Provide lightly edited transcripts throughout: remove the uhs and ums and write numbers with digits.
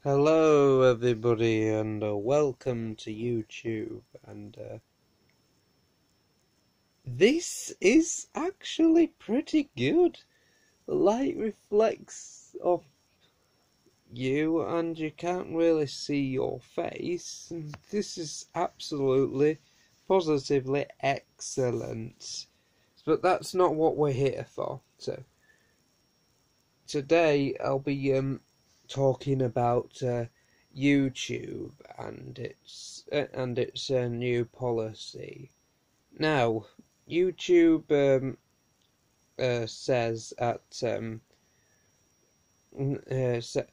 Hello everybody and welcome to YouTube, and this is actually pretty good. The light reflects off you and you can't really see your face. This is absolutely, positively excellent. But that's not what we're here for. So today I'll be talking about YouTube and its new policy. Now, YouTube says at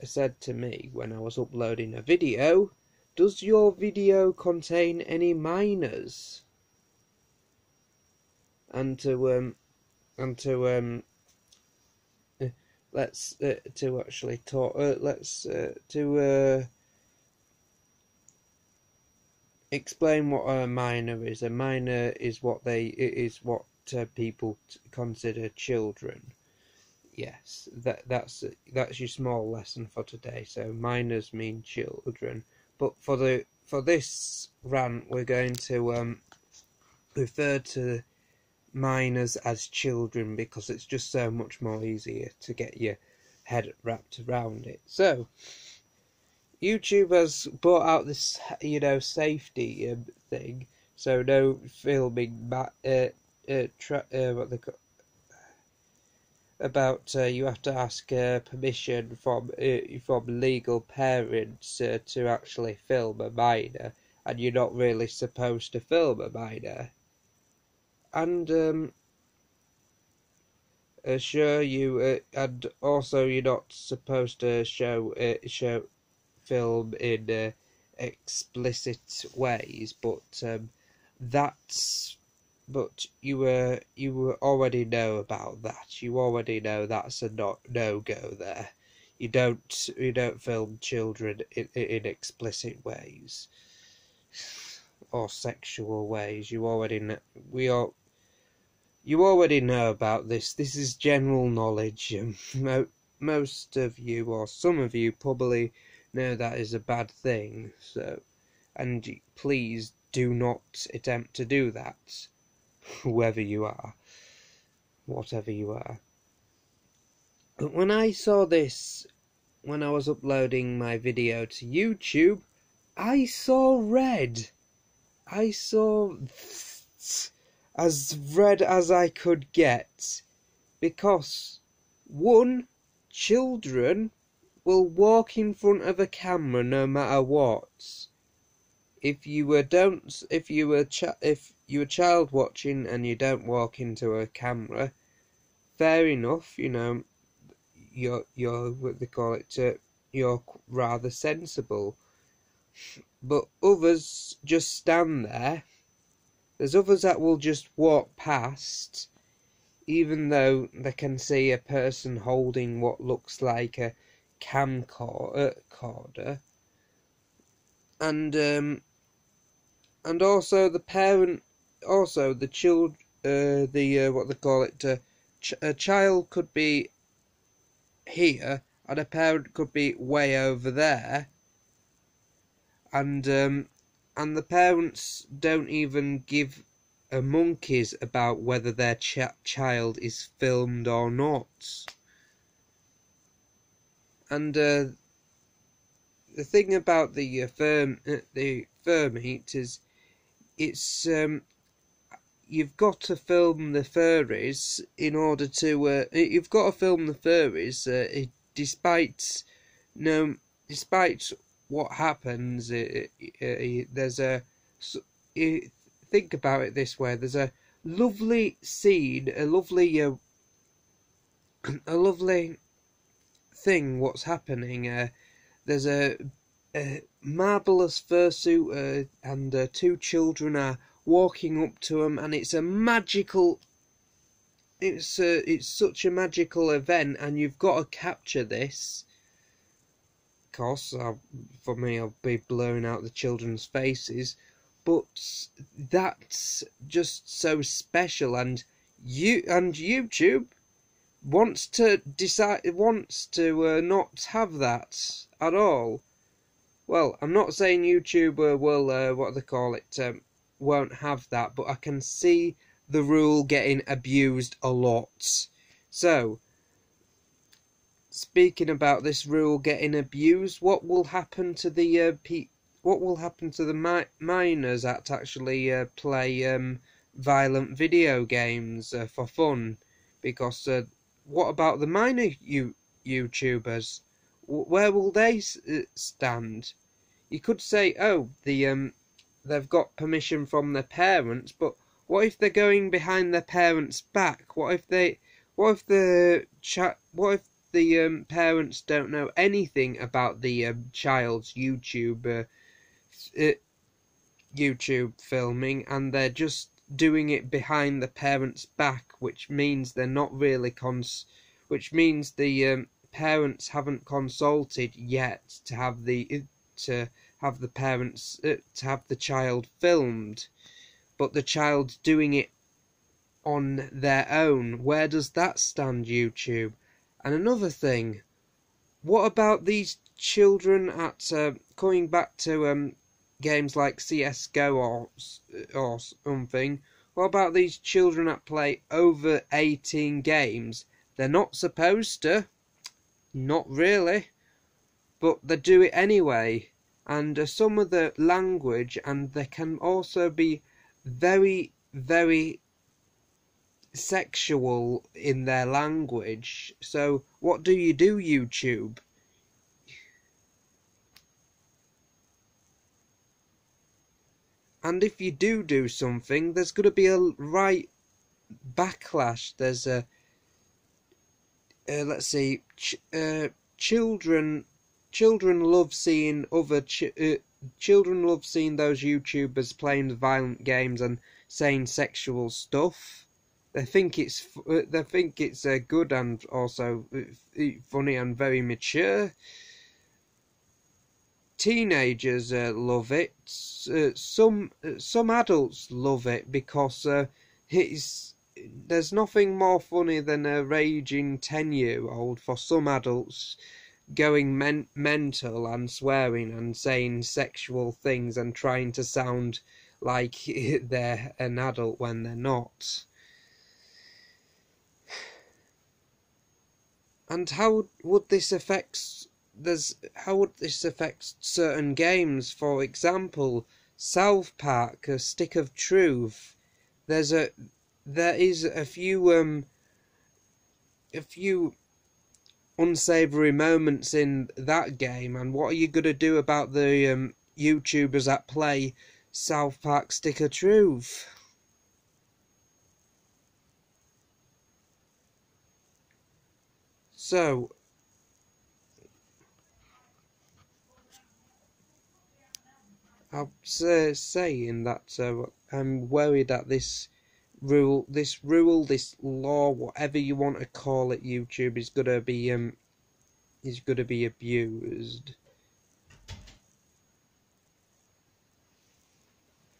said to me when I was uploading a video, "Does your video contain any minors?" And to let's to actually talk. Let's to explain what a minor is. A minor is what people consider children. Yes, that's your small lesson for today. So minors mean children, but for this rant, we're going to refer to minors as children because it's just so much more easier to get your head wrapped around it. So YouTube has brought out this, safety thing. So no filming, what they call, about you have to ask permission from legal parents to actually film a minor, and you're not really supposed to film a minor. And sure, and also you're not supposed to show film in explicit ways, but you already know about that. You already know that's a no go there. You don't film children in explicit ways or sexual ways. You already know. You already know about this. This is general knowledge. Most of you, or some of you, probably know that is a bad thing. So, and please do not attempt to do that. Whoever you are, whatever you are. But when I saw this, when I was uploading my video to YouTube, I saw red. I saw as red as I could get, because one, children will walk in front of a camera no matter what. If you were child watching and you don't walk into a camera, fair enough. You're what they call it. You're rather sensible. But others just stand there. There's others that will just walk past, even though they can see a person holding what looks like a camcorder, and also the parent, also the child, what they call it, a child could be here and a parent could be way over there, and the parents don't even give a monkeys about whether their child is filmed or not. And the thing about the fur meat is, it's you've got to film the furries in order to you've got to film the furries despite what happens. There's think about it this way: there's a lovely scene, a lovely thing what's happening. There's a marvellous fursuit, and two children are walking up to him, and it's a magical. It's such a magical event, and you've got to capture this. Of course, for me, I'll be blurring out the children's faces, but that's just so special, and YouTube wants to not have that at all. Well, I'm not saying YouTube will, what they call it, won't have that, but I can see the rule getting abused a lot. So, speaking about this rule getting abused, what will happen to the minors that actually play violent video games for fun? Because what about the minor YouTubers? Where will they stand? You could say, oh, they've got permission from their parents, but what if they're going behind their parents' back? What if the parents don't know anything about the child's YouTube filming, and they're just doing it behind the parents' back, which means they're not really which means the parents haven't consulted yet to have the parents to have the child filmed, but the child doing it on their own. Where does that stand, YouTube? And another thing, what about these children at coming back to games like CS:GO or something? What about these children that play over 18 games? They're not supposed to, not really, but they do it anyway. And some of the language, and they can also be very, very sexual in their language. So what do, YouTube? And if you do something, there's going to be a right backlash. There's a let's see, children love seeing children love seeing those YouTubers playing violent games and saying sexual stuff. They think it's good and also funny and very mature. Teenagers love it. Some adults love it because there's nothing more funny than a raging 10-year-old for some adults going mental and swearing and saying sexual things and trying to sound like they're an adult when they're not. And how would this affect certain games? For example, South Park, A Stick of Truth. There is a few unsavory moments in that game, and what are you gonna do about the YouTubers that play South Park Stick of Truth? So I'm saying that I'm worried that this law, whatever you want to call it, YouTube is gonna be abused.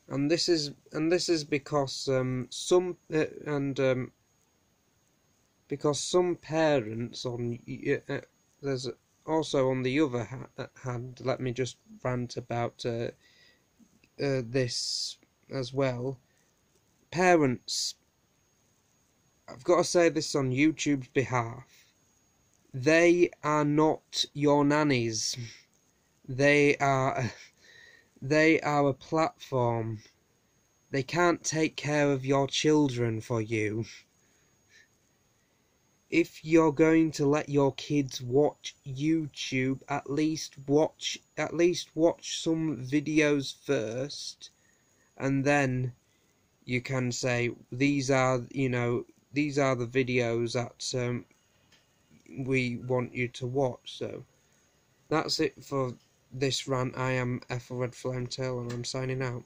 And this is because because some parents there's also, on the other hand, let me just rant about this as well. Parents, I've got to say this on YouTube's behalf, they are not your nannies. They are a platform. They can't take care of your children for you. If you're going to let your kids watch YouTube, at least watch some videos first, and then you can say these are the videos that we want you to watch. So that's it for this rant. I am Ethelred Flametail, and I'm signing out.